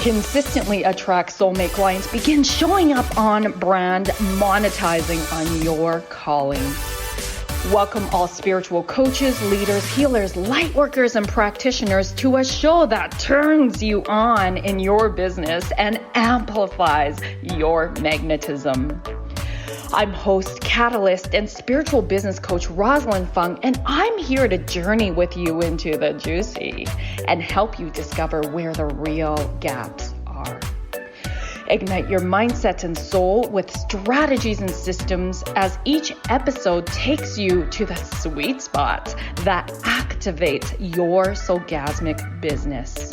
consistently attract soulmate clients, begin showing up on brand, monetizing on your calling. Welcome all spiritual coaches, leaders, healers, light workers, and practitioners to a show that turns you on in your business and amplifies your magnetism. I'm host, catalyst, and spiritual business coach Rosalyn Fung, and I'm here to journey with you into the juicy and help you discover where the real gaps are. Ignite your mindset and soul with strategies and systems as each episode takes you to the sweet spot that activates your soulgasmic business.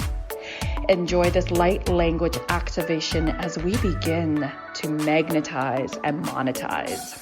Enjoy this light language activation as we begin to magnetize and monetize.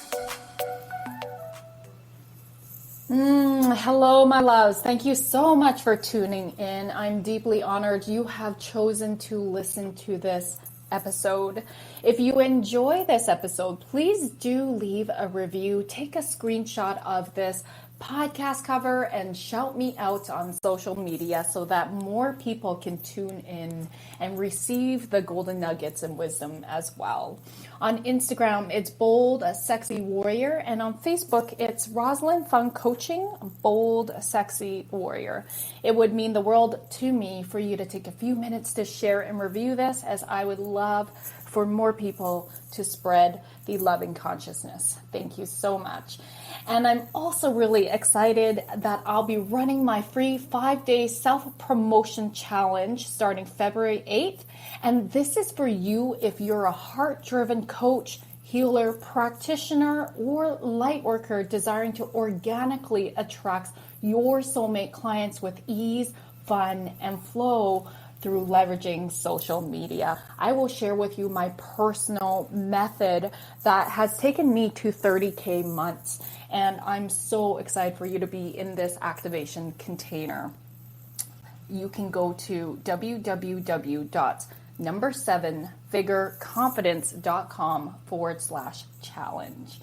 Hello, my loves. Thank you so much for tuning in. I'm deeply honored you have chosen to listen to this episode. If you enjoy this episode, please do leave a review. Take a screenshot of this podcast cover and shout me out on social media so that more people can tune in and receive the golden nuggets and wisdom as well. On Instagram, it's Bold Sexy Warrior, and on Facebook, it's Rosalyn Fung Coaching Bold Sexy Warrior. It would mean the world to me for you to take a few minutes to share and review this, as I would love for more people to spread the loving consciousness. Thank you so much. And I'm also really excited that I'll be running my free 5-day self-promotion challenge starting February 8th. And this is for you if you're a heart-driven coach, healer, practitioner, or light worker desiring to organically attract your soulmate clients with ease, fun, and flow through leveraging social media. I will share with you my personal method that has taken me to 30K months, and I'm so excited for you to be in this activation container. You can go to www.7figureconfidence.com/challenge.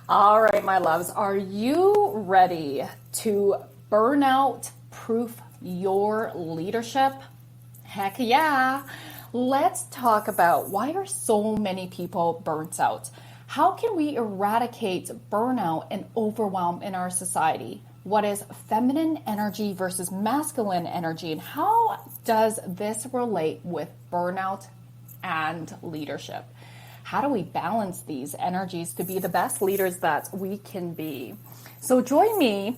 All right, my loves, are you ready to burnout proof your leadership? Heck yeah. Let's talk about why are so many people burnt out? How can we eradicate burnout and overwhelm in our society? What is feminine energy versus masculine energy? And how does this relate with burnout and leadership? How do we balance these energies to be the best leaders that we can be? So join me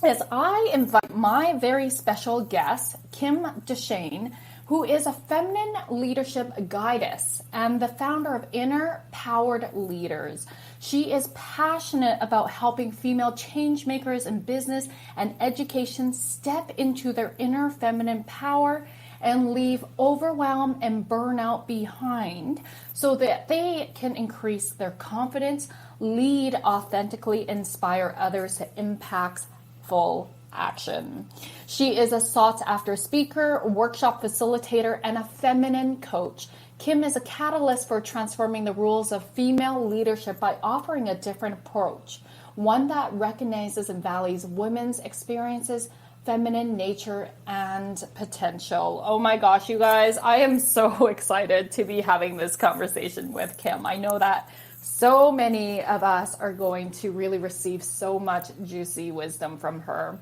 as I invite my very special guest, Kim Dechaine, who is a Feminine Leadership Guide-ess and the founder of Inner Powered Leaders. She is passionate about helping female changemakers in business and education step into their inner feminine power and leave overwhelm and burnout behind so that they can increase their confidence, lead authentically, inspire others to impactful action. She is a sought-after speaker, workshop facilitator, and a feminine coach. Kim is a catalyst for transforming the rules of female leadership by offering a different approach, one that recognizes and values women's experiences, feminine nature, and potential. Oh my gosh, you guys, I am so excited to be having this conversation with Kim. I know that so many of us are going to really receive so much juicy wisdom from her.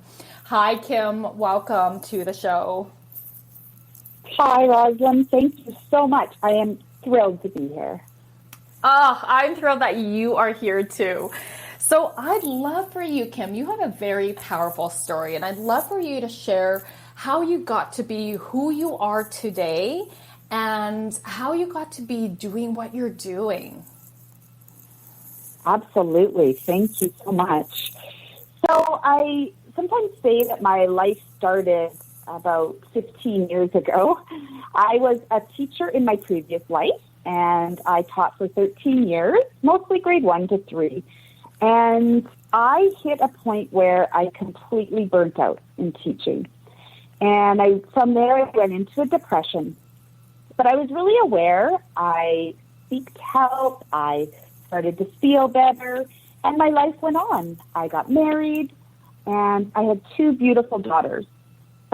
Hi, Kim. Welcome to the show. Hi, Rosalyn. Thank you so much. I am thrilled to be here. Oh, I'm thrilled that you are here too. So I'd love for you, Kim, you have a very powerful story, and I'd love for you to share how you got to be who you are today and how you got to be doing what you're doing. Absolutely. Thank you so much. So I sometimes say that my life started about 15 years ago. I was a teacher in my previous life, and I taught for 13 years, mostly grade 1 to 3. And I hit a point where I completely burnt out in teaching. And from there, I went into a depression. But I was really aware. I seeked help. I started to feel better, and my life went on. I got married, and I had 2 beautiful daughters.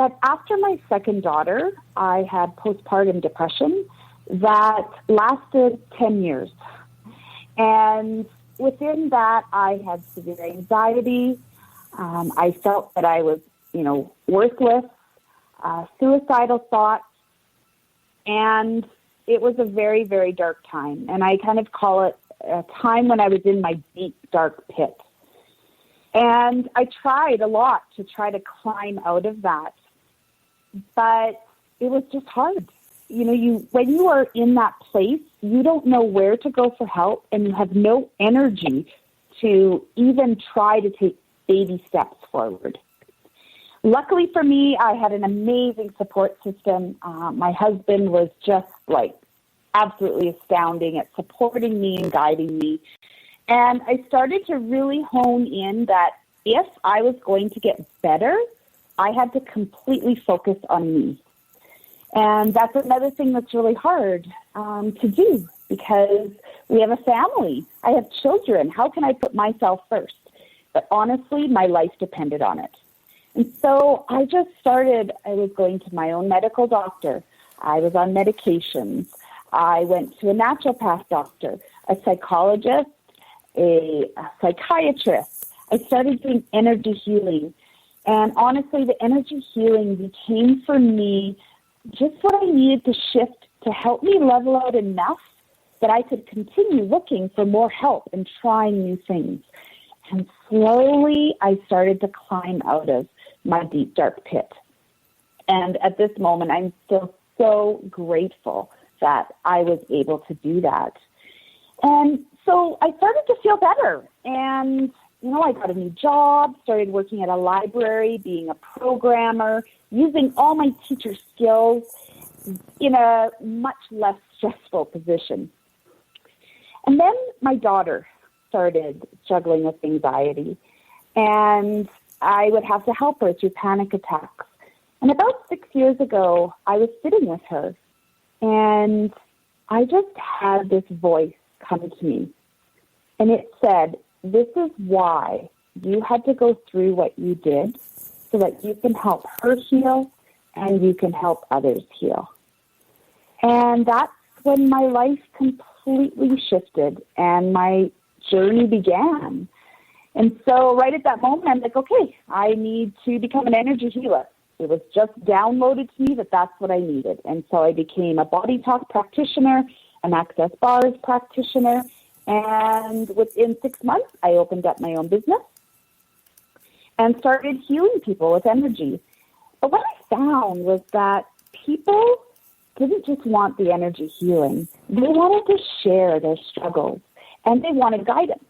But after my second daughter, I had postpartum depression that lasted 10 years. And within that, I had severe anxiety. I felt that I was, worthless, suicidal thoughts. And it was a very, very dark time. And I kind of call it a time when I was in my deep, dark pit. And I tried a lot to try to climb out of that. But it was just hard. When you are in that place, you don't know where to go for help, and you have no energy to even try to take baby steps forward. Luckily for me, I had an amazing support system. My husband was just absolutely astounding at supporting me and guiding me. And I started to really hone in that if I was going to get better, I had to completely focus on me. And that's another thing that's really hard to do because we have a family. I have children. How can I put myself first? But honestly, my life depended on it. And so I was going to my own medical doctor. I was on medications. I went to a naturopath doctor, a psychologist, a psychiatrist. I started doing energy healing. And honestly, the energy healing became for me just what I needed to shift to help me level out enough that I could continue looking for more help and trying new things. And slowly, I started to climb out of my deep, dark pit. And at this moment, I'm still so grateful that I was able to do that. And so I started to feel better. And, I got a new job, started working at a library, being a programmer, using all my teacher skills in a much less stressful position. And then my daughter started struggling with anxiety, and I would have to help her through panic attacks. And about 6 years ago, I was sitting with her, and I just had this voice come to me, and it said, "This is why you had to go through what you did so that you can help her heal and you can help others heal." And that's when my life completely shifted and my journey began. And so right at that moment, I'm like, okay, I need to become an energy healer. It was just downloaded to me that that's what I needed. And so I became a body talk practitioner, an access bars practitioner, and within 6 months, I opened up my own business and started healing people with energy. But what I found was that people didn't just want the energy healing. They wanted to share their struggles, and they wanted guidance.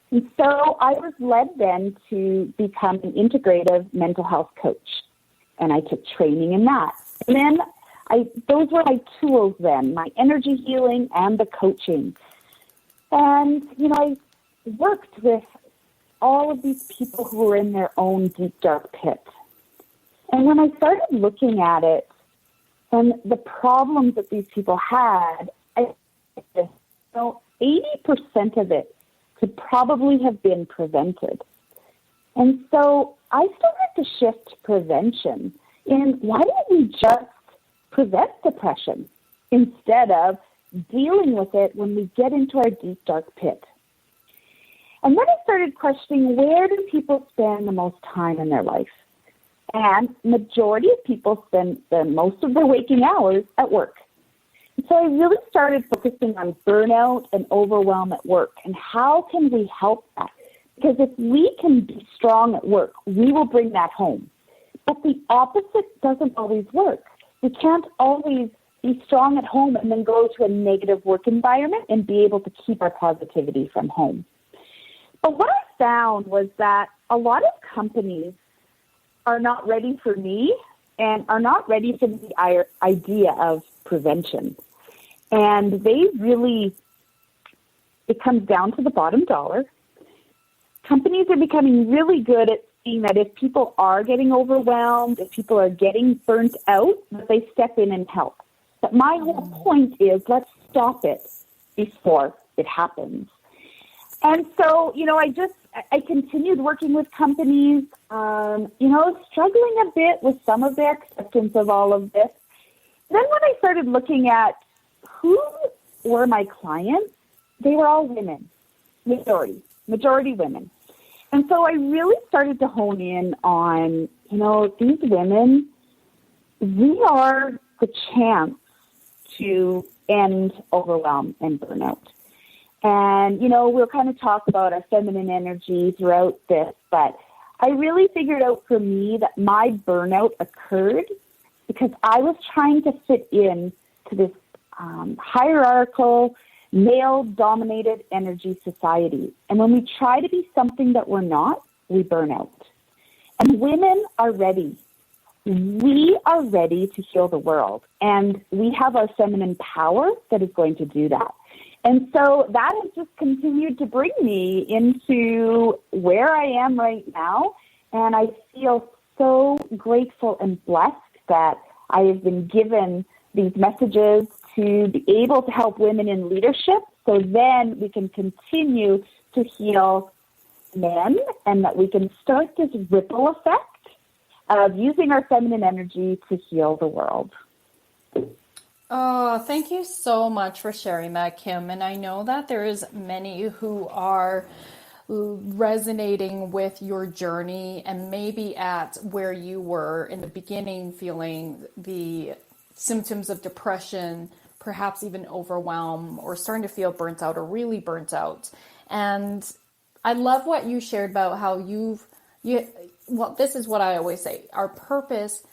And so I was led then to become an integrative mental health coach, and I took training in that. And then those were my tools then, my energy healing and the coaching. And, I worked with all of these people who were in their own deep, dark pit. And when I started looking at it and the problems that these people had, 80% of it could probably have been prevented. And so I started to shift prevention in why don't we just prevent depression instead of dealing with it when we get into our deep, dark pit. And then I started questioning, where do people spend the most time in their life? And majority of people spend the most of their waking hours at work. And so I really started focusing on burnout and overwhelm at work and how can we help that? Because if we can be strong at work, we will bring that home. But the opposite doesn't always work. We can't always be strong at home and then go to a negative work environment and be able to keep our positivity from home. But what I found was that a lot of companies are not ready for me and are not ready for the idea of prevention. And it comes down to the bottom dollar. Companies are becoming really good at seeing that if people are getting overwhelmed, if people are getting burnt out, that they step in and help. But my whole point is, let's stop it before it happens. And so, I continued working with companies. struggling a bit with some of the acceptance of all of this. Then when I started looking at who were my clients, they were all women, majority women. And so I really started to hone in on, these women, we are the chance to end overwhelm and burnout. And, we'll kind of talk about our feminine energy throughout this, but I really figured out for me that my burnout occurred because I was trying to fit in to this hierarchical, male-dominated energy society. And when we try to be something that we're not, we burn out. And women are ready. We are ready to heal the world. And we have our feminine power that is going to do that. And so that has just continued to bring me into where I am right now. And I feel so grateful and blessed that I have been given these messages to be able to help women in leadership, so then we can continue to heal men, and that we can start this ripple effect of using our feminine energy to heal the world. Oh, thank you so much for sharing that, Kim. And I know that there's many who are resonating with your journey and maybe at where you were in the beginning, feeling the symptoms of depression, perhaps even overwhelm, or starting to feel burnt out or really burnt out. And I love what you shared about how well, this is what I always say. Our purpose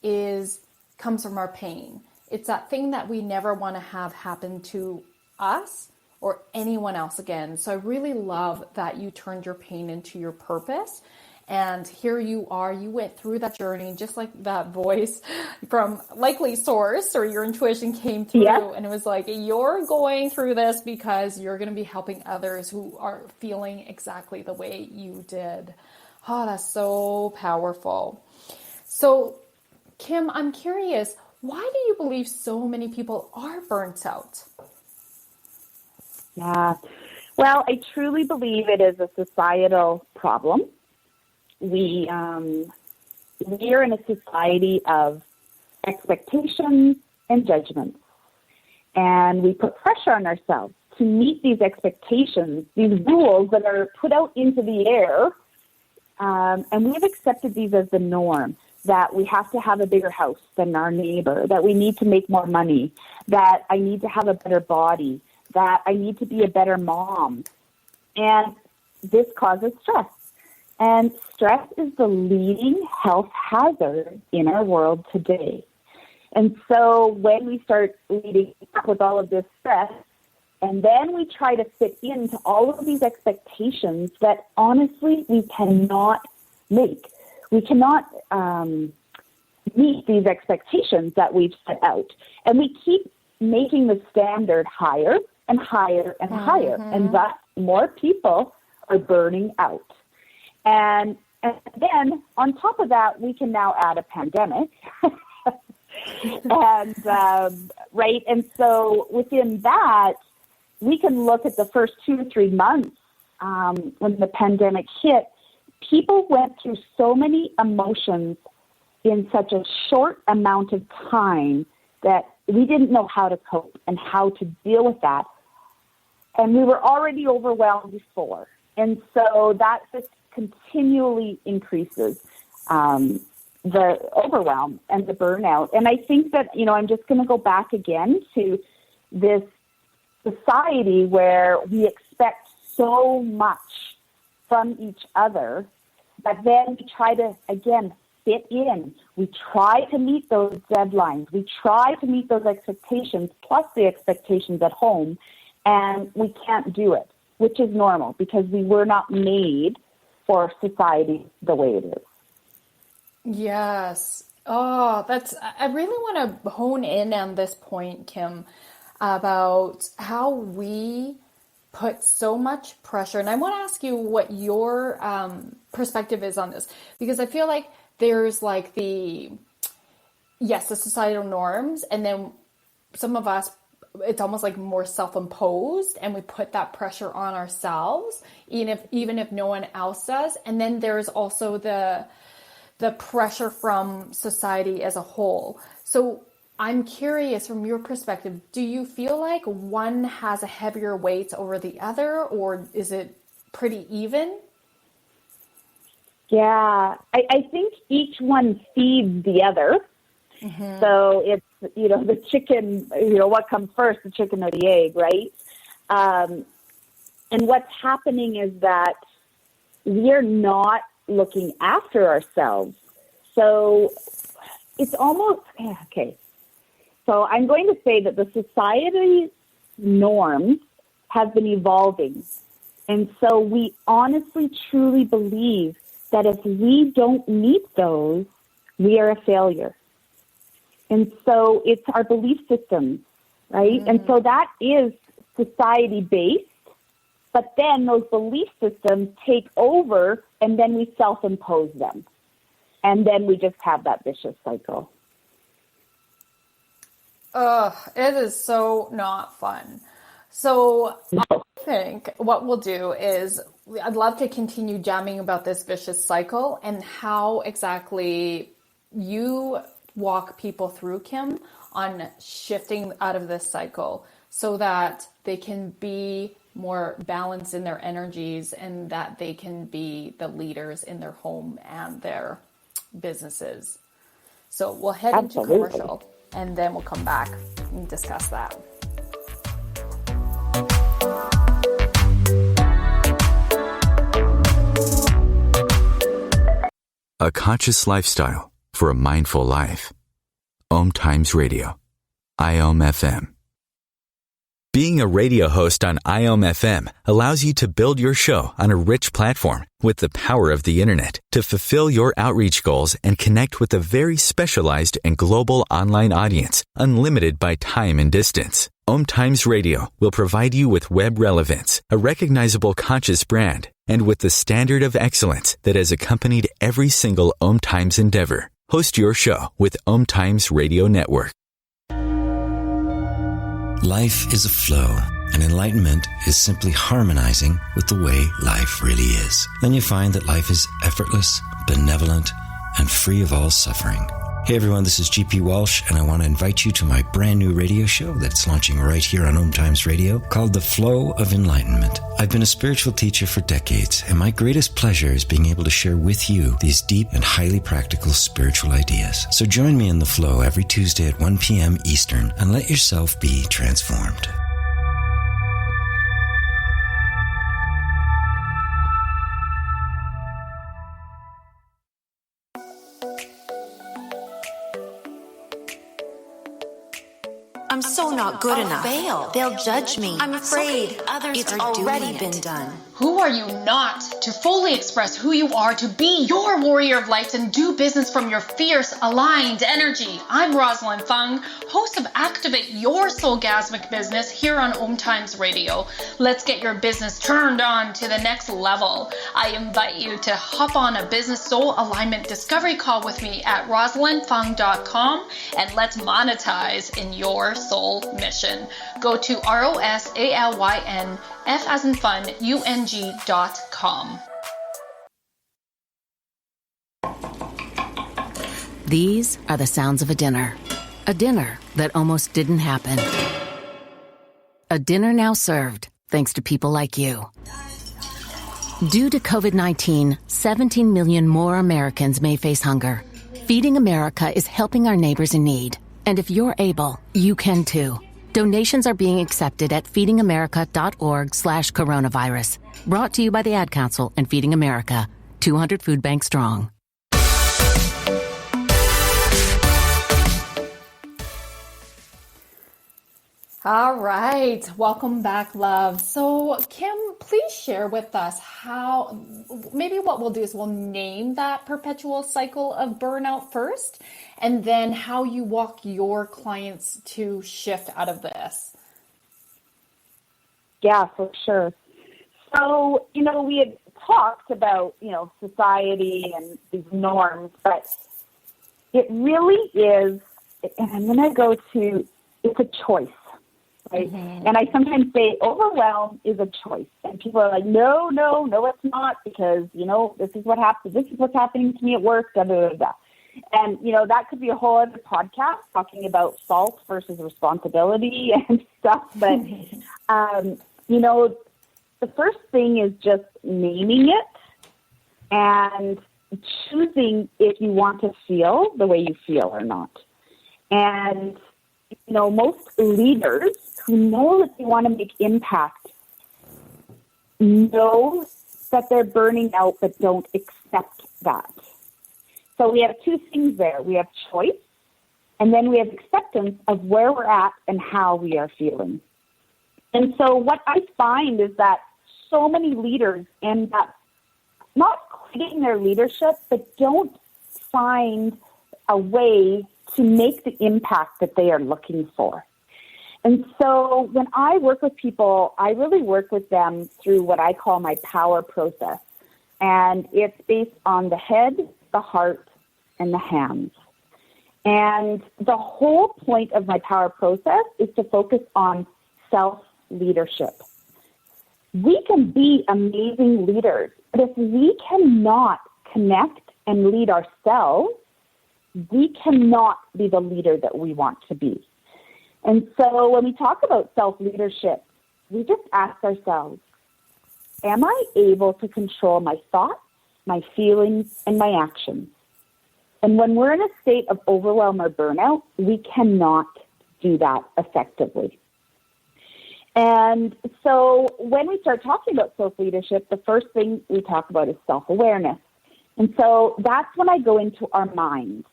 comes from our pain. It's that thing that we never want to have happen to us or anyone else again. So I really love that you turned your pain into your purpose. And here you are, you went through that journey, just like that voice from likely source or your intuition came through. Yeah. And it was like, you're going through this because you're going to be helping others who are feeling exactly the way you did. Oh, that's so powerful. So, Kim, I'm curious, why do you believe so many people are burnt out? Yeah, well, I truly believe it is a societal problem. We are in a society of expectations and judgments, and we put pressure on ourselves to meet these expectations, these rules that are put out into the air, and we've accepted these as the norm, that we have to have a bigger house than our neighbor, that we need to make more money, that I need to have a better body, that I need to be a better mom, and this causes stress. And stress is the leading health hazard in our world today. And so when we start leading up with all of this stress, and then we try to fit into all of these expectations that honestly we cannot make. We cannot meet these expectations that we've set out. And we keep making the standard higher and higher and higher. And thus more people are burning out. And then on top of that, we can now add a pandemic. Right. And so within that, we can look at the first 2 to 3 months when the pandemic hit. People went through so many emotions in such a short amount of time that we didn't know how to cope and how to deal with that. And we were already overwhelmed before. And so that just continually increases the overwhelm and the burnout. And I think that, I'm just going to go back again to this society where we expect so much from each other, but then we try to, again, fit in. We try to meet those deadlines. We try to meet those expectations, plus the expectations at home, and we can't do it, which is normal because we were not made for society the way it is. Yes. Oh, I really want to hone in on this point, Kim, about how we put so much pressure. And I want to ask you what your perspective is on this, because I feel like there's like the societal norms, and then some of us it's almost like more self-imposed, and we put that pressure on ourselves, even if no one else does. And then there's also the pressure from society as a whole. So I'm curious, from your perspective, do you feel like one has a heavier weight over the other, or is it pretty even? Yeah, I think each one feeds the other. Mm-hmm. So it's, the chicken, what comes first, the chicken or the egg, right? And what's happening is that we're not looking after ourselves. So it's almost, okay. So I'm going to say that the society's norms have been evolving. And so we honestly, truly believe that if we don't meet those, we are a failure. And so it's our belief systems, right? Mm-hmm. And so that is society-based, but then those belief systems take over, and then we self-impose them. And then we just have that vicious cycle. It is so not fun. So I think what we'll do is I'd love to continue jamming about this vicious cycle and how exactly you walk people through, Kim, on shifting out of this cycle so that they can be more balanced in their energies and that they can be the leaders in their home and their businesses. So we'll head into commercial and then we'll come back and discuss that. A conscious lifestyle for a mindful life. OMTimes Radio. IOM FM. Being a radio host on IOM FM allows you to build your show on a rich platform with the power of the internet to fulfill your outreach goals and connect with a very specialized and global online audience, unlimited by time and distance. OMTimes Radio will provide you with web relevance, a recognizable conscious brand, and with the standard of excellence that has accompanied every single OMTimes endeavor. Host your show with OMTimes Radio Network. Life is a flow, and enlightenment is simply harmonizing with the way life really is. Then you find that life is effortless, benevolent, and free of all suffering. Hey everyone, this is GP Walsh, and I want to invite you to my brand new radio show that's launching right here on OMTimes Radio called The Flow of Enlightenment. I've been a spiritual teacher for decades, and my greatest pleasure is being able to share with you these deep and highly practical spiritual ideas. So join me in The Flow every Tuesday at 1 p.m. Eastern and let yourself be transformed. I'm so not good enough. Fail. They'll judge me. I'm afraid others it's are already doing been done. Who are you not to fully express who you are, to be your warrior of light and do business from your fierce, aligned energy? I'm Rosalyn Fung, host of Activate Your Soulgasmic Business here on OMTimes Radio. Let's get your business turned on to the next level. I invite you to hop on a business soul alignment discovery call with me at rosalynfung.com and let's monetize in your soul mission. Go to ROSALYN F as in fun, UNG.com. These are the sounds of a dinner. A dinner that almost didn't happen. A dinner now served, thanks to people like you. Due to COVID-19, 17 million more Americans may face hunger. Feeding America is helping our neighbors in need. And if you're able, you can too. Donations are being accepted at feedingamerica.org/coronavirus. Brought to you by the Ad Council and Feeding America, 200 food banks strong. All right. Welcome back, love. So, Kim, please share with us how, maybe what we'll do is we'll name that perpetual cycle of burnout first, and then how you walk your clients to shift out of this. Yeah, for sure. So, we had talked about, society and these norms, but it really is, and I'm going to go to, it's a choice. right? And I sometimes say overwhelm is a choice. And people are like, no, it's not, because, this is what happens. This is what's happening to me at work, da, da, da, da. And, that could be a whole other podcast talking about fault versus responsibility and stuff. But, the first thing is just naming it and choosing if you want to feel the way you feel or not. And, most leaders who know that they want to make impact know that they're burning out but don't accept that. So we have two things there. We have choice, and then we have acceptance of where we're at and how we are feeling. And so what I find is that so many leaders end up not quitting their leadership, but don't find a way to make the impact that they are looking for. And so when I work with people, I really work with them through what I call my power process. And it's based on the head, the heart, and the hands. And the whole point of my power process is to focus on self-leadership. We can be amazing leaders, but if we cannot connect and lead ourselves, we cannot be the leader that we want to be. And so when we talk about self-leadership, we just ask ourselves, am I able to control my thoughts, my feelings, and my actions? And when we're in a state of overwhelm or burnout, we cannot do that effectively. And so when we start talking about self-leadership, the first thing we talk about is self-awareness. And so that's when I go into our mind.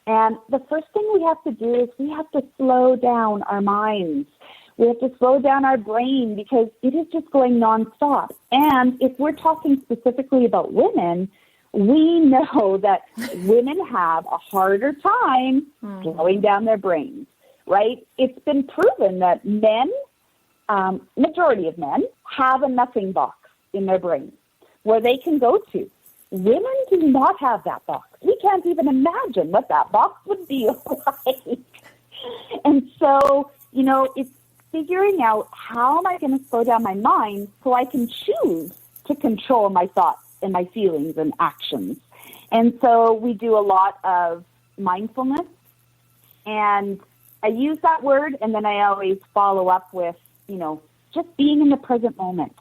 And the first thing we have to do is we have to slow down our minds. We have to slow down our brain because it is just going nonstop. And if we're talking specifically about women, we know that women have a harder time slowing down their brains, right? It's been proven that men, majority of men, have a nothing box in their brain where they can go to. Women do not have that box. We can't even imagine what that box would be like. And so, it's figuring out how am I going to slow down my mind so I can choose to control my thoughts and my feelings and actions. And so we do a lot of mindfulness. And I use that word, and then I always follow up with, just being in the present moment.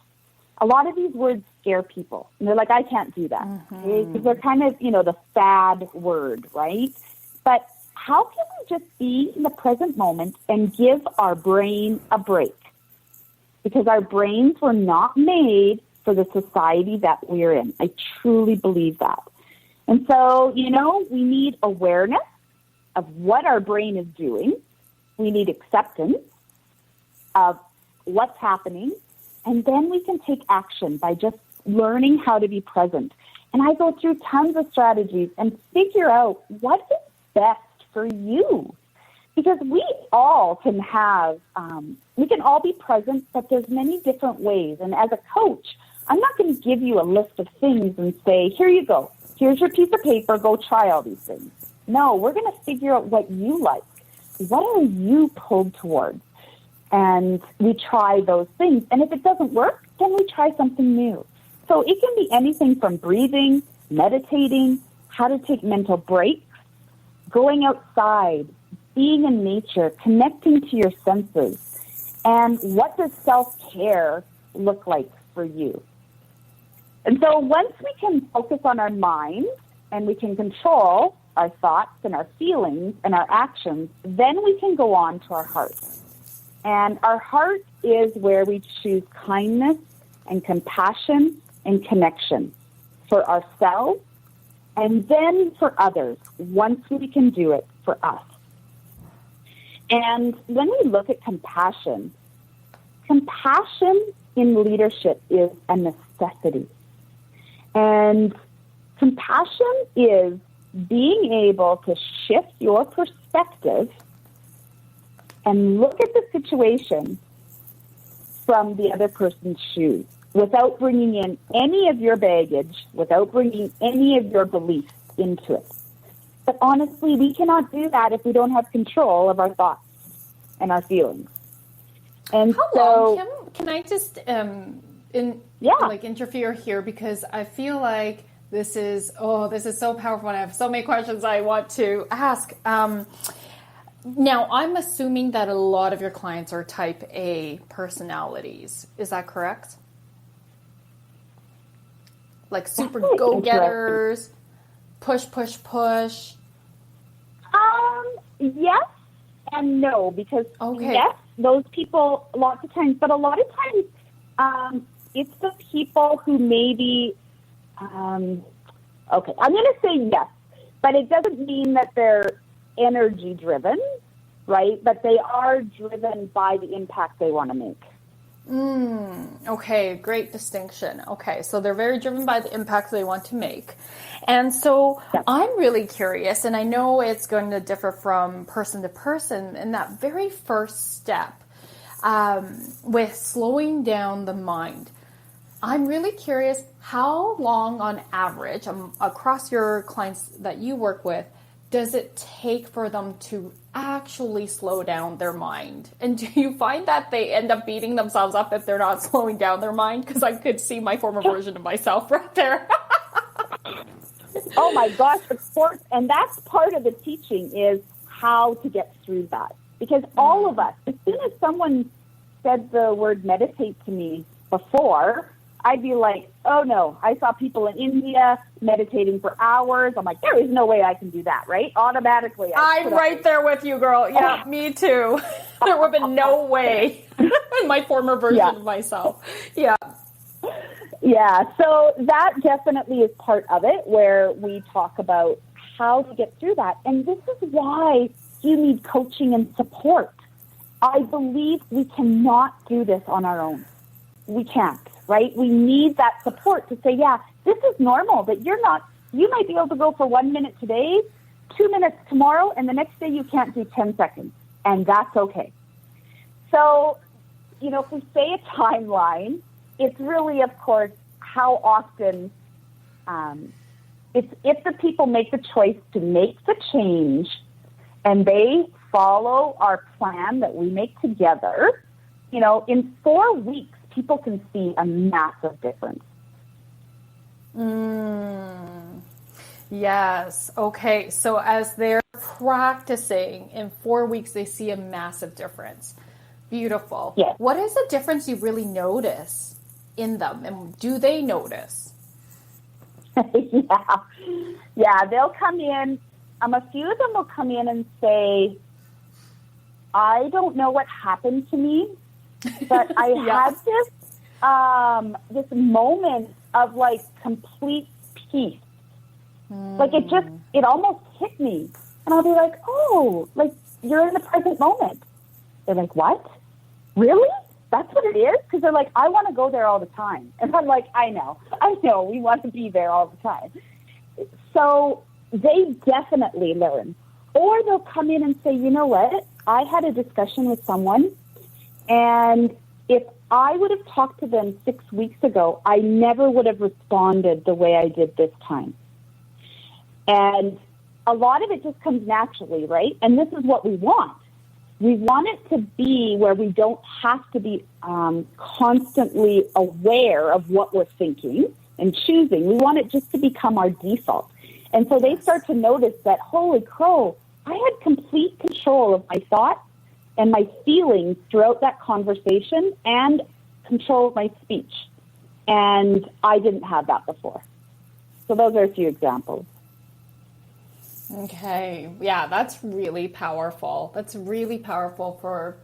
A lot of these words scare people. And they're like, I can't do that. Because they're kind of, the fad word, right? But how can we just be in the present moment and give our brain a break? Because our brains were not made for the society that we're in. I truly believe that. And so, we need awareness of what our brain is doing. We need acceptance of what's happening. And then we can take action by just learning how to be present. And I go through tons of strategies and figure out what is best for you. Because we all can have, we can all be present, but there's many different ways. And as a coach, I'm not going to give you a list of things and say, here you go. Here's your piece of paper. Go try all these things. No, we're going to figure out what you like. What are you pulled towards? And we try those things. And if it doesn't work, then we try something new. So it can be anything from breathing, meditating, how to take mental breaks, going outside, being in nature, connecting to your senses. And what does self-care look like for you? And so once we can focus on our mind and we can control our thoughts and our feelings and our actions, then we can go on to our heart. And our heart is where we choose kindness and compassion and connection for ourselves and then for others once we can do it for us. And when we look at compassion, compassion in leadership is a necessity. And compassion is being able to shift your perspective and look at the situation from the other person's shoes without bringing in any of your baggage, without bringing any of your beliefs into it. But honestly, we cannot do that if we don't have control of our thoughts and our feelings. And How so, long, Kim? Can I just interfere here, because I feel like this is so powerful, and I have so many questions I want to ask. Now, I'm assuming that a lot of your clients are type A personalities. Is that correct? Like super go-getters, push. Yes and no, because yes, those people lots of times, but a lot of times it's the people who maybe, I'm going to say yes, but it doesn't mean that they're energy driven, right? But they are driven by the impact they want to make. Okay, great distinction. Okay, so they're very driven by the impact they want to make. And so I'm really curious, and I know it's going to differ from person to person, in that very first step with slowing down the mind. I'm really curious, how long on average, across your clients that you work with, does it take for them to actually slow down their mind? And do you find that they end up beating themselves up if they're not slowing down their mind? Because I could see my former version of myself right there. Oh my gosh, of course. And that's part of the teaching, is how to get through that. Because all of us, as soon as someone said the word meditate to me before, I'd be like, oh no, I saw people in India meditating for hours. I'm like, there is no way I can do that, right? Automatically. I'm right there with you, girl. Yeah, me too. There would have been no way in my former version of myself. Yeah. Yeah, so that definitely is part of it, where we talk about how to get through that. And this is why you need coaching and support. I believe we cannot do this on our own. We can't. Right? We need that support to say, yeah, this is normal, that you might be able to go for 1 minute today, 2 minutes tomorrow, and the next day you can't do 10 seconds. And that's okay. So, if we say a timeline, it's really, of course, how often, it's if the people make the choice to make the change and they follow our plan that we make together, in 4 weeks, people can see a massive difference. Yes. Okay. So as they're practicing, in 4 weeks, they see a massive difference. Beautiful. Yes. What is the difference you really notice in them? And do they notice? Yeah, they'll come in. A few of them will come in and say, I don't know what happened to me, but I had this moment of like complete peace. Like it almost hit me. And I'll be like, oh, like you're in the present moment. They're like, what? Really? That's what it is? Because they're like, I want to go there all the time. And I'm like, I know, we want to be there all the time. So they definitely learn. Or they'll come in and say, you know what? I had a discussion with someone, and if I would have talked to them 6 weeks ago, I never would have responded the way I did this time. And a lot of it just comes naturally, right? And this is what we want. We want it to be where we don't have to be constantly aware of what we're thinking and choosing. We want it just to become our default. And so they start to notice that, holy crow, I had complete control of my thoughts and my feelings throughout that conversation, and control of my speech. And I didn't have that before. So those are a few examples. Okay. Yeah, that's really powerful. That's really powerful for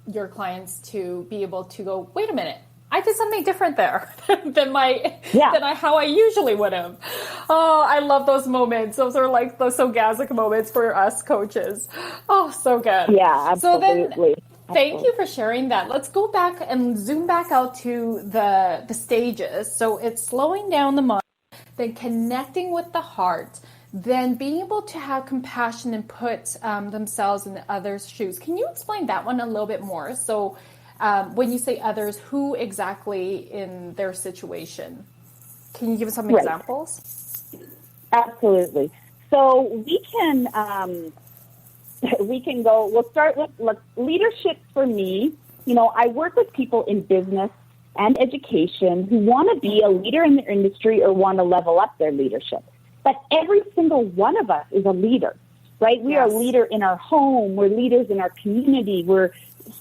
your clients to be able to go, wait a minute, I did something different there than how I usually would have. Oh, I love those moments. Those are like those orgasmic moments for us coaches. Oh, so good. Yeah, absolutely. So then, thank you for sharing that. Let's go back and zoom back out to the stages. So it's slowing down the mind, then connecting with the heart, then being able to have compassion and put themselves in others' shoes. Can you explain that one a little bit more? So when you say others, who exactly in their situation? Can you give us some examples? Absolutely. So we can go, we'll start with leadership for me I work with people in business and education who want to be a leader in their industry or want to level up their leadership. But every single one of us is a leader, right? We are a leader in our home. We're leaders in our community.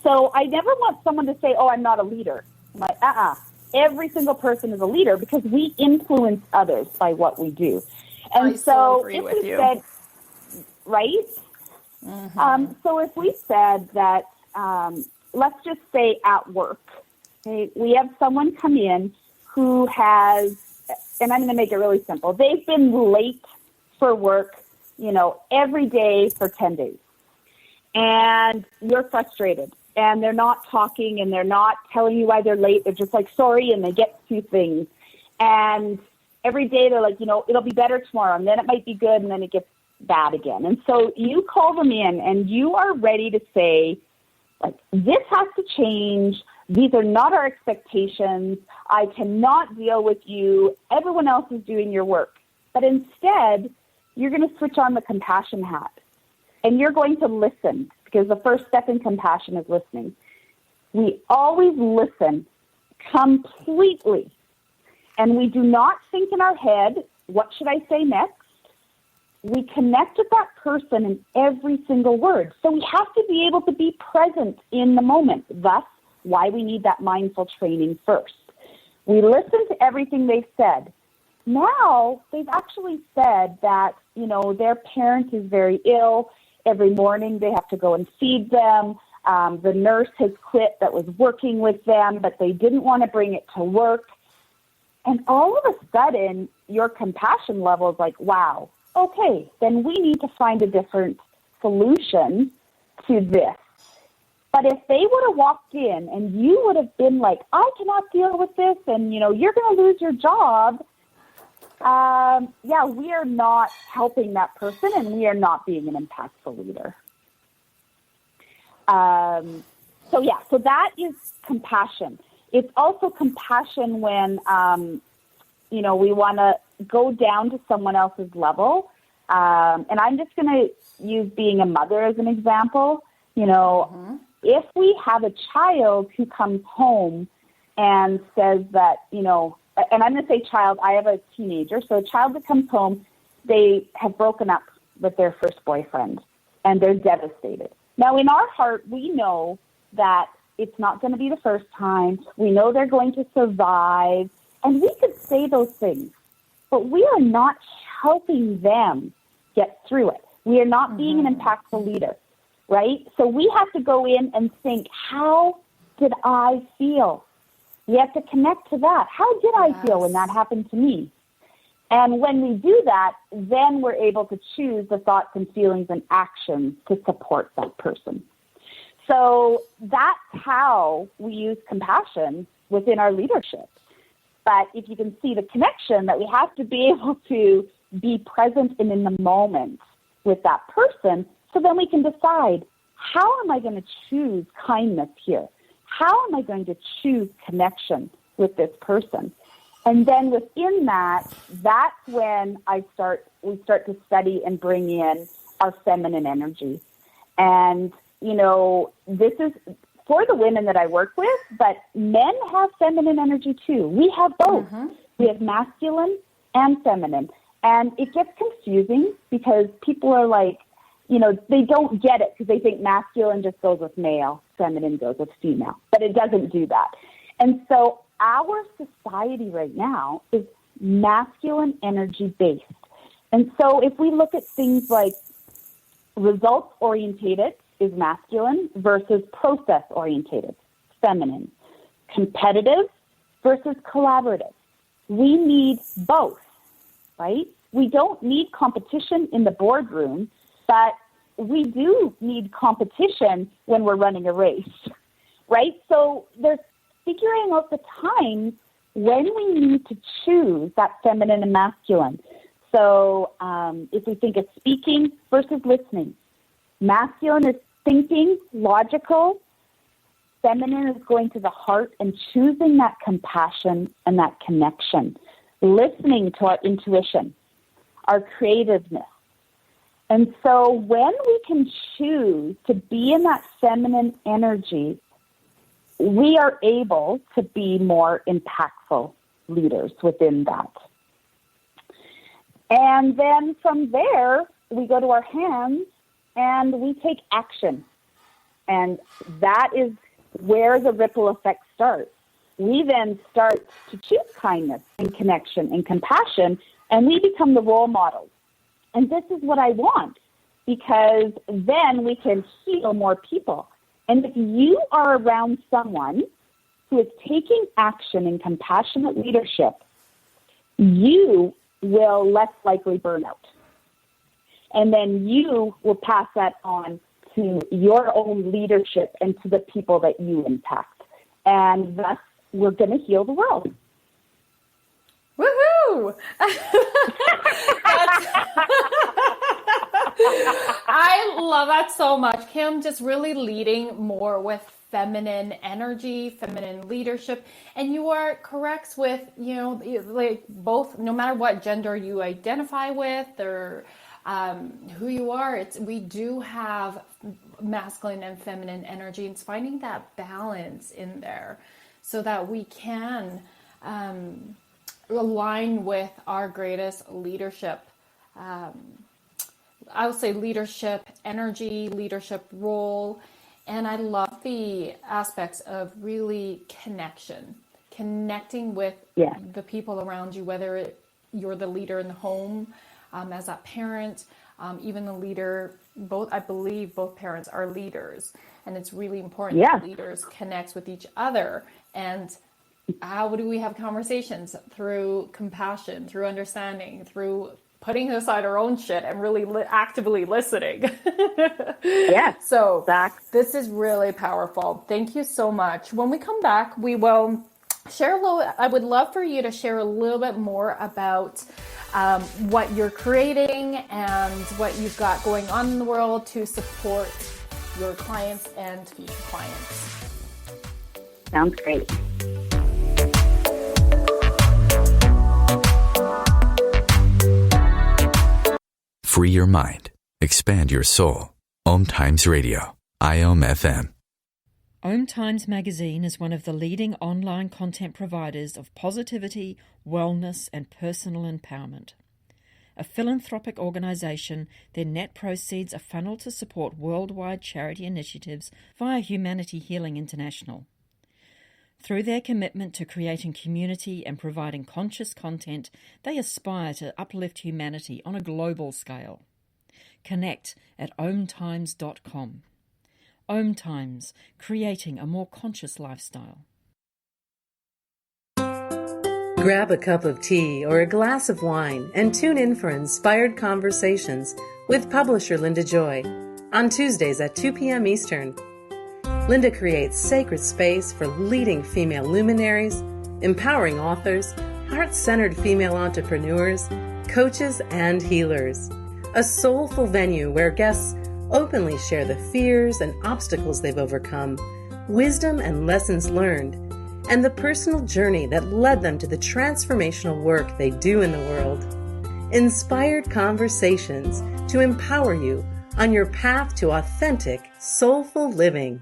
So I never want someone to say, oh, I'm not a leader. I'm like, Every single person is a leader because we influence others by what we do. And so if we said, right? Mm-hmm. So if we said that, let's just say at work, okay, we have someone come in who has, and I'm going to make it really simple. They've been late for work, every day for 10 days. And you're frustrated. And they're not talking and they're not telling you why they're late. They're just like, sorry, and they get to things. And every day they're like, it'll be better tomorrow. And then it might be good, and then it gets bad again. And so you call them in and you are ready to say, like, this has to change. These are not our expectations. I cannot deal with you. Everyone else is doing your work. But instead, you're going to switch on the compassion hat. And you're going to listen, because the first step in compassion is listening. We always listen completely. And we do not think in our head, what should I say next? We connect with that person in every single word. So we have to be able to be present in the moment. Thus, why we need that mindful training first. We listen to everything they've said. Now, they've actually said that, their parent is very ill. Every morning they have to go and feed them. The nurse has quit that was working with them, but they didn't want to bring it to work. And all of a sudden, your compassion level is like, wow, okay, then we need to find a different solution to this. But if they would have walked in and you would have been like, I cannot deal with this, and, you're going to lose your job, we are not helping that person, and we are not being an impactful leader. So that is compassion. It's also compassion when, we want to go down to someone else's level. And I'm just going to use being a mother as an example. If we have a child who comes home and says that, and I'm going to say child, I have a teenager. So a child that comes home, they have broken up with their first boyfriend and they're devastated. Now, in our heart, we know that it's not going to be the first time. We know they're going to survive. And we could say those things, but we are not helping them get through it. We are not being an impactful leader, right? So we have to go in and think, how did I feel? We have to connect to that. How did I feel when that happened to me? And when we do that, then we're able to choose the thoughts and feelings and actions to support that person. So that's how we use compassion within our leadership. But if you can see the connection, that we have to be able to be present and in the moment with that person, so then we can decide, how am I going to choose kindness here? How am I going to choose connection with this person? And then within that, that's when we start to study and bring in our feminine energy. And, this is for the women that I work with, but men have feminine energy too. We have both. We have masculine and feminine. And it gets confusing because people are like, they don't get it because they think masculine just goes with male, feminine goes with female, but it doesn't do that. And so our society right now is masculine energy based. And so if we look at things like results orientated is masculine versus process orientated, feminine, competitive versus collaborative. We need both, right? We don't need competition in the boardroom, but we do need competition when we're running a race, right? So there's figuring out the times when we need to choose that feminine and masculine. So if we think of speaking versus listening, masculine is thinking, logical. Feminine is going to the heart and choosing that compassion and that connection, listening to our intuition, our creativeness. And so when we can choose to be in that feminine energy, we are able to be more impactful leaders within that. And then from there, we go to our hands and we take action. And that is where the ripple effect starts. We then start to choose kindness and connection and compassion, and we become the role models. And this is what I want, because then we can heal more people. And if you are around someone who is taking action in compassionate leadership, you will less likely burn out. And then you will pass that on to your own leadership and to the people that you impact. And thus, we're going to heal the world. Woohoo! I love that so much, Kim. Just really leading more with feminine energy, feminine leadership. And you are correct with, like both, no matter what gender you identify with or who you are, we do have masculine and feminine energy. It's finding that balance in there so that we can align with our greatest leadership. I would say leadership energy, leadership role. And I love the aspects of really connecting with the people around you, whether you're the leader in the home, as a parent, even the leader, I believe both parents are leaders. And it's really important that leaders connect with each other. And how do we have conversations? Through compassion, through understanding, through putting aside our own shit and really actively listening. So this is really powerful. Thank you so much. When we come back, we will share I would love for you to share a little bit more about what you're creating and what you've got going on in the world to support your clients and future clients. Sounds great. Free your mind. Expand your soul. OMTimes Radio. IOM FM. OMTimes magazine is one of the leading online content providers of positivity, wellness, and personal empowerment. A philanthropic organisation, their net proceeds are funneled to support worldwide charity initiatives via Humanity Healing International. Through their commitment to creating community and providing conscious content, they aspire to uplift humanity on a global scale. Connect at omtimes.com. OMTimes, creating a more conscious lifestyle. Grab a cup of tea or a glass of wine and tune in for inspired conversations with publisher Linda Joy on Tuesdays at 2 p.m. Eastern. Linda creates sacred space for leading female luminaries, empowering authors, heart-centered female entrepreneurs, coaches, and healers. A soulful venue where guests openly share the fears and obstacles they've overcome, wisdom and lessons learned, and the personal journey that led them to the transformational work they do in the world. Inspired conversations to empower you on your path to authentic, soulful living.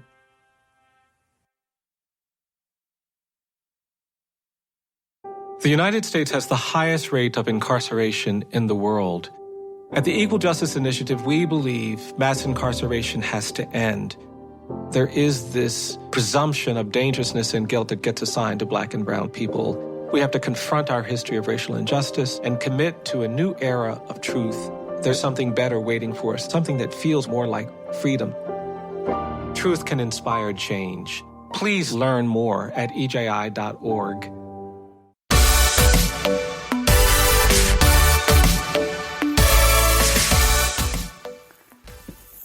The United States has the highest rate of incarceration in the world. At the Equal Justice Initiative, we believe mass incarceration has to end. There is this presumption of dangerousness and guilt that gets assigned to Black and brown people. We have to confront our history of racial injustice and commit to a new era of truth. There's something better waiting for us, something that feels more like freedom. Truth can inspire change. Please learn more at eji.org.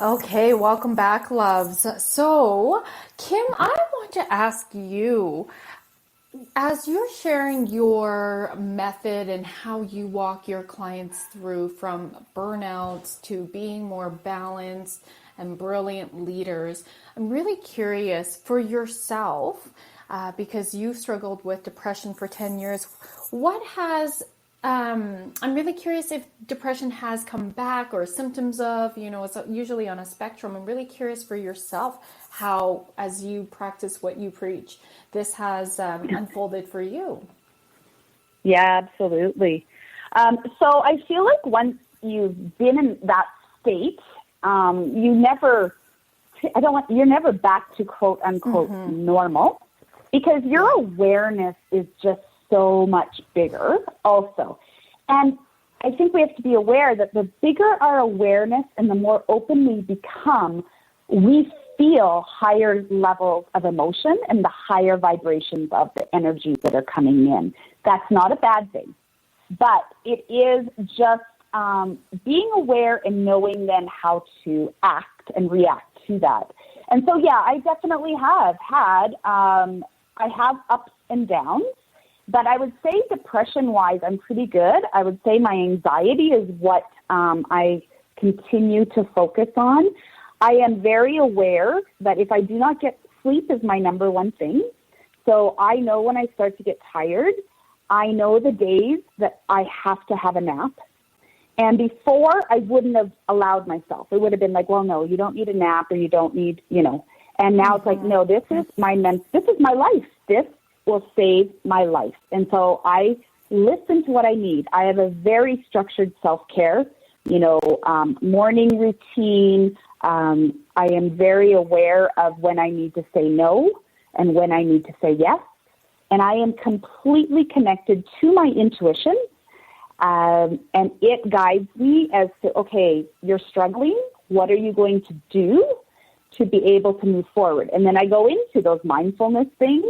Okay, welcome back, loves. So, Kim, I want to ask you, as you're sharing your method and how you walk your clients through from burnout to being more balanced and brilliant leaders, I'm really curious for yourself, because you struggled with depression for 10 years, what has I'm really curious if depression has come back or symptoms of, it's usually on a spectrum. I'm really curious for yourself how, as you practice what you preach, this has unfolded for you. Yeah, absolutely. So I feel like once you've been in that state, you're never back to quote unquote normal, because your awareness is just so much bigger also. And I think we have to be aware that the bigger our awareness and the more open we become, we feel higher levels of emotion and the higher vibrations of the energies that are coming in. That's not a bad thing, but it is just being aware and knowing then how to act and react to that. And so, yeah, I definitely have had, I have ups and downs, but I would say depression-wise, I'm pretty good. I would say my anxiety is what I continue to focus on. I am very aware that if I do not get sleep is my number one thing. So I know when I start to get tired, I know the days that I have to have a nap. And before, I wouldn't have allowed myself. It would have been like, well, no, you don't need a nap, or you don't need, And now it's like, no, this is my life. This will save my life. And so I listen to what I need. I have a very structured self-care, morning routine. I am very aware of when I need to say no and when I need to say yes. And I am completely connected to my intuition. And it guides me as to, okay, you're struggling. What are you going to do to be able to move forward? And then I go into those mindfulness things.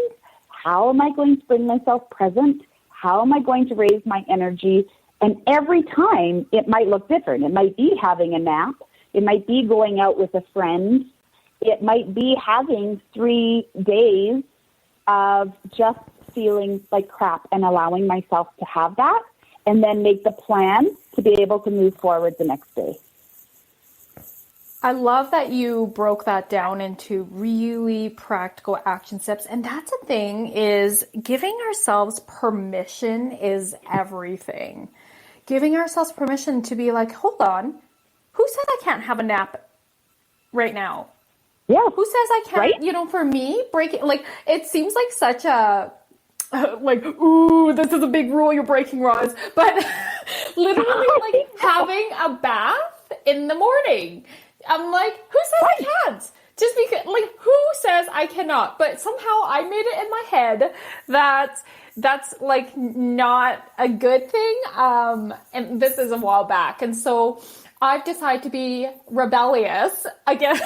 How am I going to bring myself present? How am I going to raise my energy? And every time it might look different. It might be having a nap. It might be going out with a friend. It might be having 3 days of just feeling like crap and allowing myself to have that, and then make the plan to be able to move forward the next day. I love that you broke that down into really practical action steps. And that's the thing, is giving ourselves permission is everything. Giving ourselves permission to be like, hold on, who said I can't have a nap right now? Yeah. Who says I can't, right? For me, breaking, it seems like such a, ooh, this is a big rule you're breaking, Roz. But literally, having a bath in the morning. I'm like, who says I can't? Just because, who says I cannot? But somehow I made it in my head that that's not a good thing. And this is a while back. And so I've decided to be rebellious again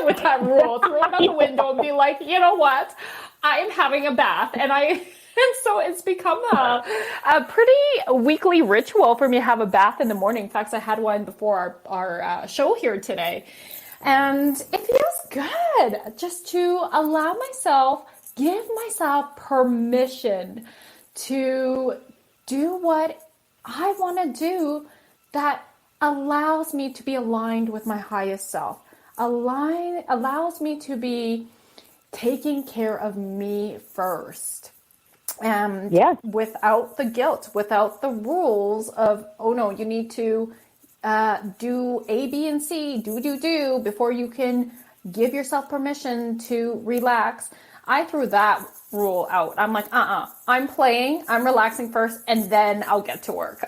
with that rule, throw it out the window and be like, you know what? I am having a bath. And so it's become a pretty weekly ritual for me to have a bath in the morning. In fact, I had one before our show here today. And it feels good just to allow myself, give myself permission to do what I want to do that allows me to be aligned with my highest self, allows me to be taking care of me first. And without the guilt, without the rules of, oh no, you need to do A, B, and C, do before you can give yourself permission to relax. I threw that rule out. I'm like, I'm playing, I'm relaxing first, and then I'll get to work.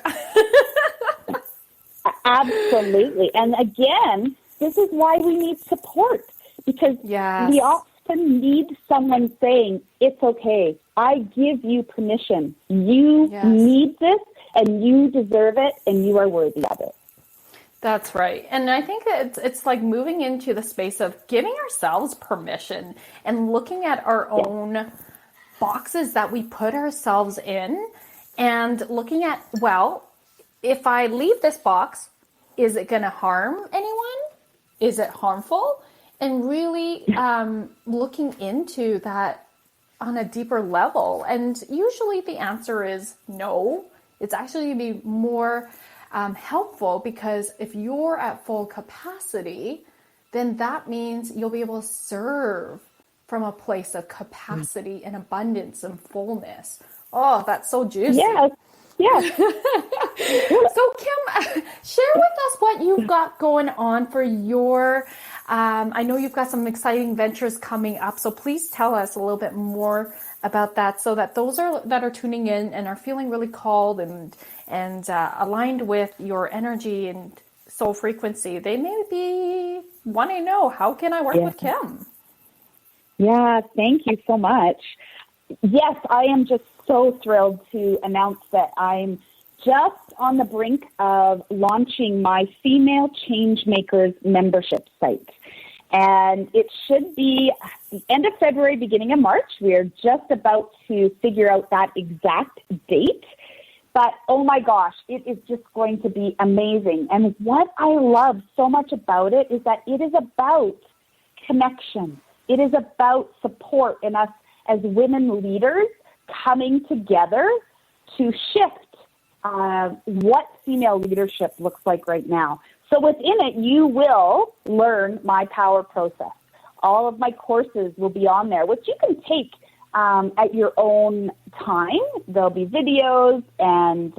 Absolutely. And again, this is why we need support, because we often need someone saying, it's okay. I give you permission. You need this, and you deserve it, and you are worthy of it. That's right. And I think that it's like moving into the space of giving ourselves permission and looking at our own boxes that we put ourselves in and looking at, well, if I leave this box, is it going to harm anyone? Is it harmful? And really looking into that on a deeper level. And usually the answer is no. It's actually going to be more helpful, because if you're at full capacity, then that means you'll be able to serve from a place of capacity and abundance and fullness. Oh, that's so juicy. Yes. Yes. So Kim, share with us what you've got going on for your, I know you've got some exciting ventures coming up, so please tell us a little bit more about that so that those that are tuning in and are feeling really called and aligned with your energy and soul frequency, they may be wanting to know, how can I work with Kim? Yeah, thank you so much. Yes, I am just so thrilled to announce that I'm just on the brink of launching my Female Changemakers membership site. And it should be the end of February, beginning of March. We are just about to figure out that exact date. But, oh my gosh, it is just going to be amazing. And what I love so much about it is that it is about connection. It is about support in us as women leaders coming together to shift what female leadership looks like right now. So within it, you will learn my power process. All of my courses will be on there, which you can take at your own time. There'll be videos and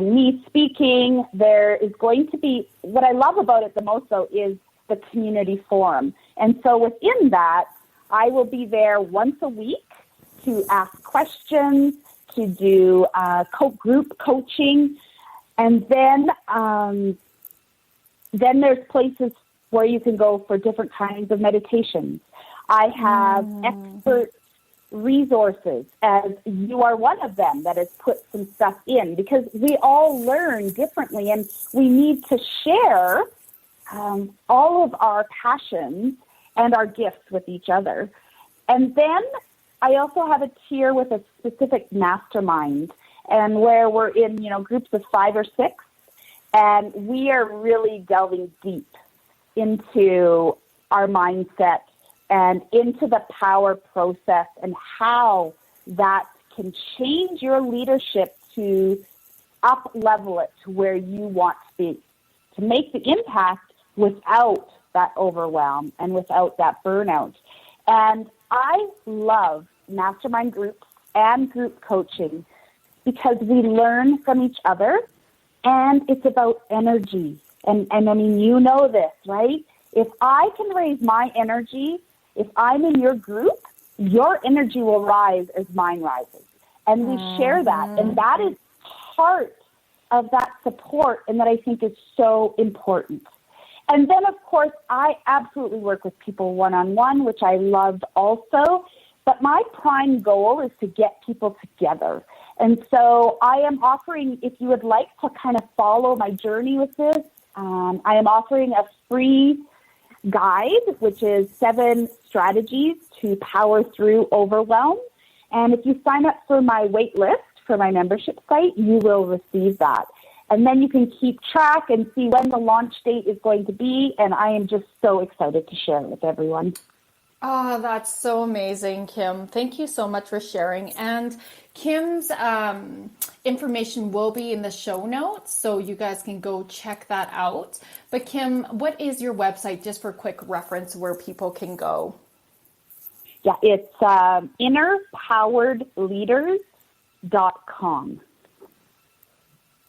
me speaking. There is going to be, what I love about it the most, though, is the community forum. And so within that, I will be there once a week to ask questions, to do group coaching, and then there's places where you can go for different kinds of meditations. I have expert resources, as you are one of them that has put some stuff in, because we all learn differently, and we need to share all of our passions and our gifts with each other. And then I also have a tier with a specific mastermind, and where we're in, groups of 5 or 6, and we are really delving deep into our mindset and into the power process and how that can change your leadership to up-level it to where you want to be, to make the impact without that overwhelm and without that burnout. And I love mastermind groups and group coaching because we learn from each other, and it's about energy. And I mean, you know this, right? If I can raise my energy, if I'm in your group, your energy will rise as mine rises. And we share that. And that is part of that support, and that I think is so important. And then, of course, I absolutely work with people one-on-one, which I love also. But my prime goal is to get people together. And so I am offering, if you would like to kind of follow my journey with this, I am offering a free guide, which is 7 strategies to power through overwhelm. And if you sign up for my wait list for my membership site, you will receive that. And then you can keep track and see when the launch date is going to be. And I am just so excited to share it with everyone. Oh, that's so amazing, Kim. Thank you so much for sharing. And Kim's information will be in the show notes, so you guys can go check that out. But Kim, what is your website, just for quick reference, where people can go? Yeah, it's innerpoweredleaders.com.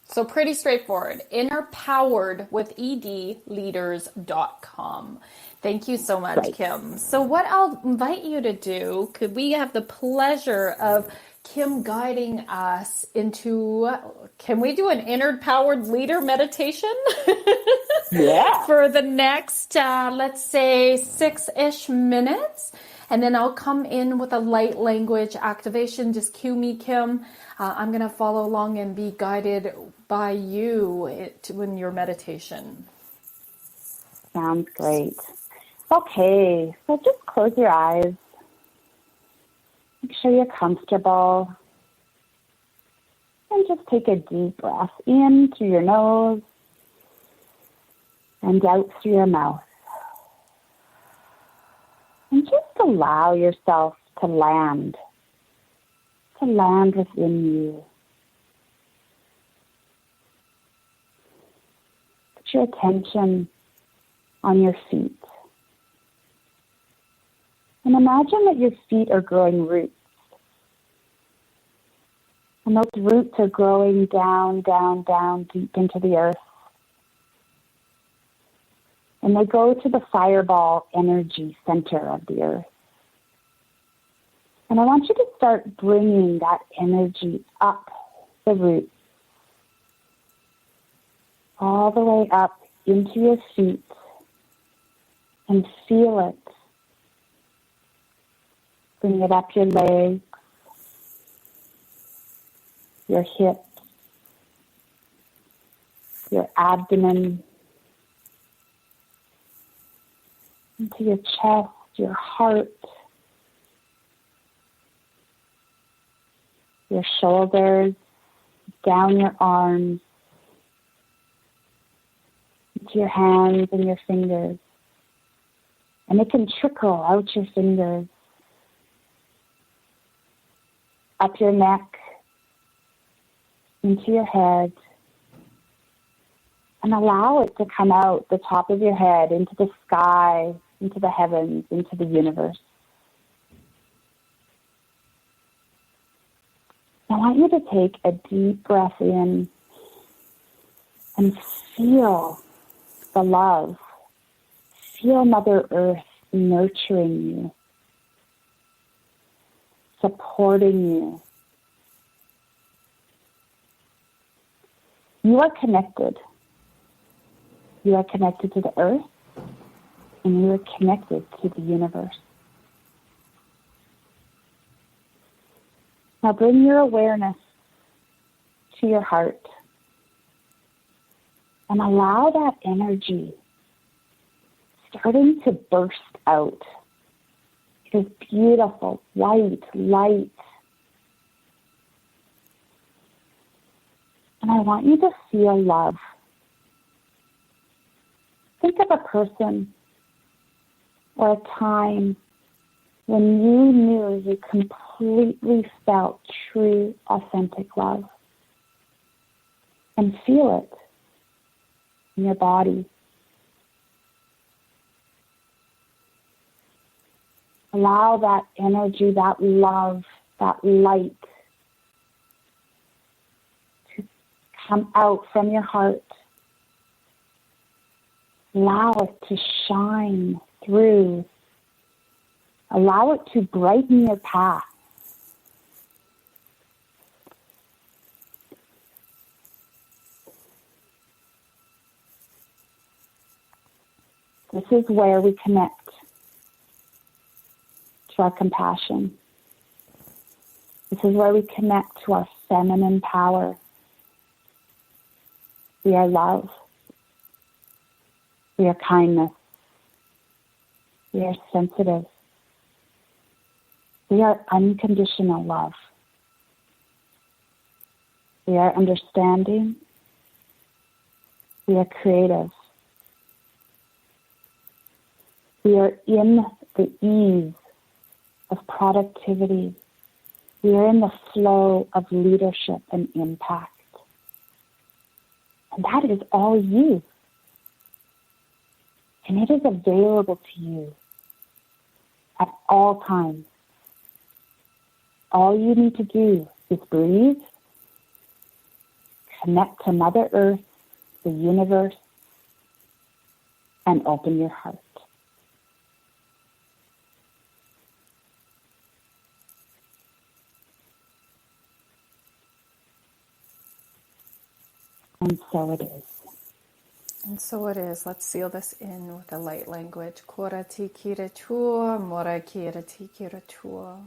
So pretty straightforward. Innerpowered with ED leaders.com. Thank you so much, Right. Kim. So what I'll invite you to do, could we have the pleasure of Kim guiding us into, can we do an inner powered leader meditation? Yeah. For the next, let's say 6-ish minutes. And then I'll come in with a light language activation. Just cue me, Kim. I'm going to follow along and be guided by you in your meditation. Sounds great. Okay, so just close your eyes. Make sure you're comfortable. And just take a deep breath in through your nose and out through your mouth. And just allow yourself to land within you. Put your attention on your feet. And imagine that your feet are growing roots. And those roots are growing down, down, down, deep into the earth. And they go to the fireball energy center of the earth. And I want you to start bringing that energy up the roots, all the way up into your feet, and feel it. Bring it up your legs, your hips, your abdomen, into your chest, your heart, your shoulders, down your arms, into your hands and your fingers. And it can trickle out your fingers, up your neck, into your head, and allow it to come out the top of your head, into the sky, into the heavens, into the universe. I want you to take a deep breath in and feel the love. Feel Mother Earth nurturing you, supporting you. You are connected. You are connected to the earth, and you are connected to the universe. Now bring your awareness to your heart and allow that energy starting to burst out. It is beautiful, white light. And I want you to feel love. Think of a person or a time when you knew you completely felt true, authentic love. And feel it in your body. Allow that energy, that love, that light to come out from your heart. Allow it to shine through. Allow it to brighten your path. This is where we connect to our compassion. This is where we connect to our feminine power. We are love. We are kindness. We are sensitive. We are unconditional love. We are understanding. We are creative. We are in the ease of productivity. We are in the flow of leadership and impact. And that is all you. And it is available to you at all times. All you need to do is breathe, connect to Mother Earth, the universe, and open your heart. And so it is. And so it is. Let's seal this in with a light language. Kora ti kira chua, mora kira ti kira chua.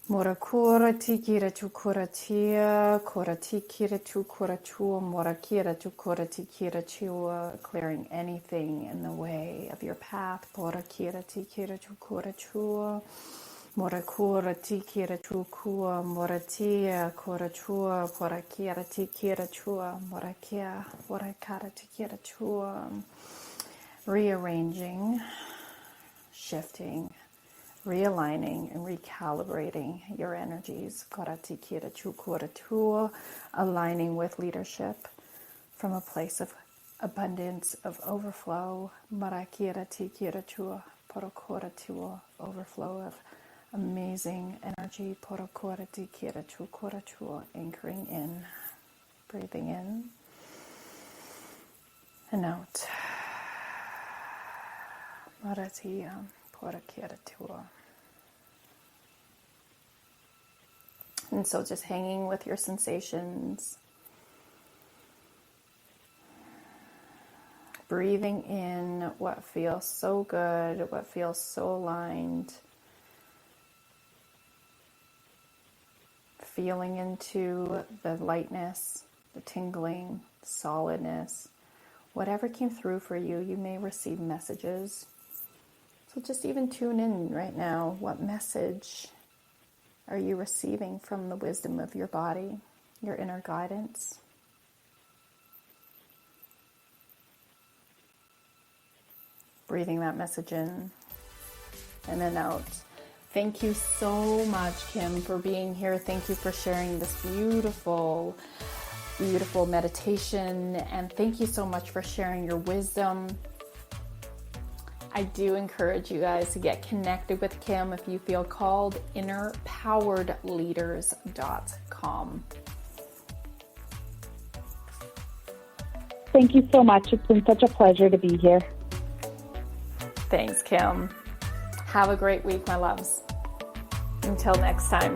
Mora kora ti kira chu kora tia, kora ti kira chu kora chua, mora kira chu kora ti kira chua, clearing anything in the way of your path. Kora kira ti kira chu kora chua. Mora kora ti kira chu kua, mora tia kora chua, kora kira ti kira chua, mora kia, mora kara ti kira chua. Rearranging, shifting, realigning, and recalibrating your energies. Kora ti kira chu kora chua, aligning with leadership from a place of abundance, of overflow. Mara kira ti kira chua, poro kora chua, overflow of amazing energy. Anchoring in, breathing in and out. And so just hanging with your sensations. Breathing in what feels so good, what feels so aligned. Feeling into the lightness, the tingling, solidness. Whatever came through for you, you may receive messages. So just even tune in right now. What message are you receiving from the wisdom of your body, your inner guidance? Breathing that message in and then out. Thank you so much, Kim, for being here. Thank you for sharing this beautiful, beautiful meditation. And thank you so much for sharing your wisdom. I do encourage you guys to get connected with Kim if you feel called, innerpoweredleaders.com. Thank you so much. It's been such a pleasure to be here. Thanks, Kim. Have a great week, my loves. Until next time.